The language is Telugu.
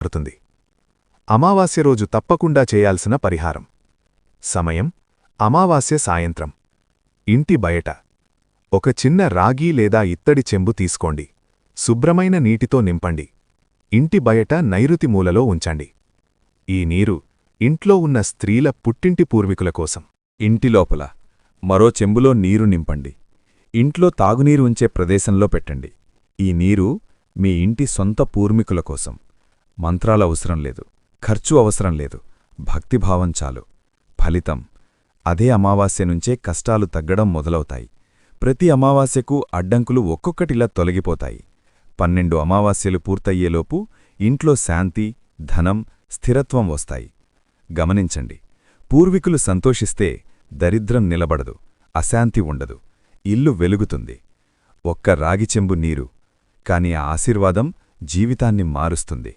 పడుతుంది. అమావాస్య రోజు తప్పకుండా చేయాల్సిన పరిహారం. సమయం: అమావాస్య సాయంత్రం. ఇంటి బయట ఒక చిన్న రాగి లేదా ఇత్తడి చెంబు తీసుకోండి. శుభ్రమైన నీటితో నింపండి. ఇంటి బయట నైరుతి మూలలో ఉంచండి. ఈ నీరు ఇంట్లో ఉన్న స్త్రీల పుట్టింటి పూర్వీకుల కోసం. ఇంటి లోపల మరో చెంబులో నీరు నింపండి. ఇంట్లో తాగునీరు ఉంచే ప్రదేశంలో పెట్టండి. ఈ నీరు మీ ఇంటి సొంత పూర్వీకుల కోసం. మంత్రాల అవసరం లేదు, ఖర్చు అవసరం లేదు, భక్తిభావం చాలు. ఫలితం: అదే అమావాస్య నుంచే కష్టాలు తగ్గడం మొదలవుతాయి. ప్రతి అమావాస్యకు అడ్డంకులు ఒక్కొక్కటిలా తొలగిపోతాయి. 12 అమావాస్యలు పూర్తయ్యేలోపు ఇంట్లో శాంతి, ధనం, స్థిరత్వం వస్తాయి. గమనించండి, పూర్వీకులు సంతోషిస్తే దరిద్రం నిలబడదు, అశాంతి ఉండదు, ఇల్లు వెలుగుతుంది. ఒక్క రాగిచెంబు నీరు, కాని ఆ ఆశీర్వాదం జీవితాన్ని మారుస్తుంది.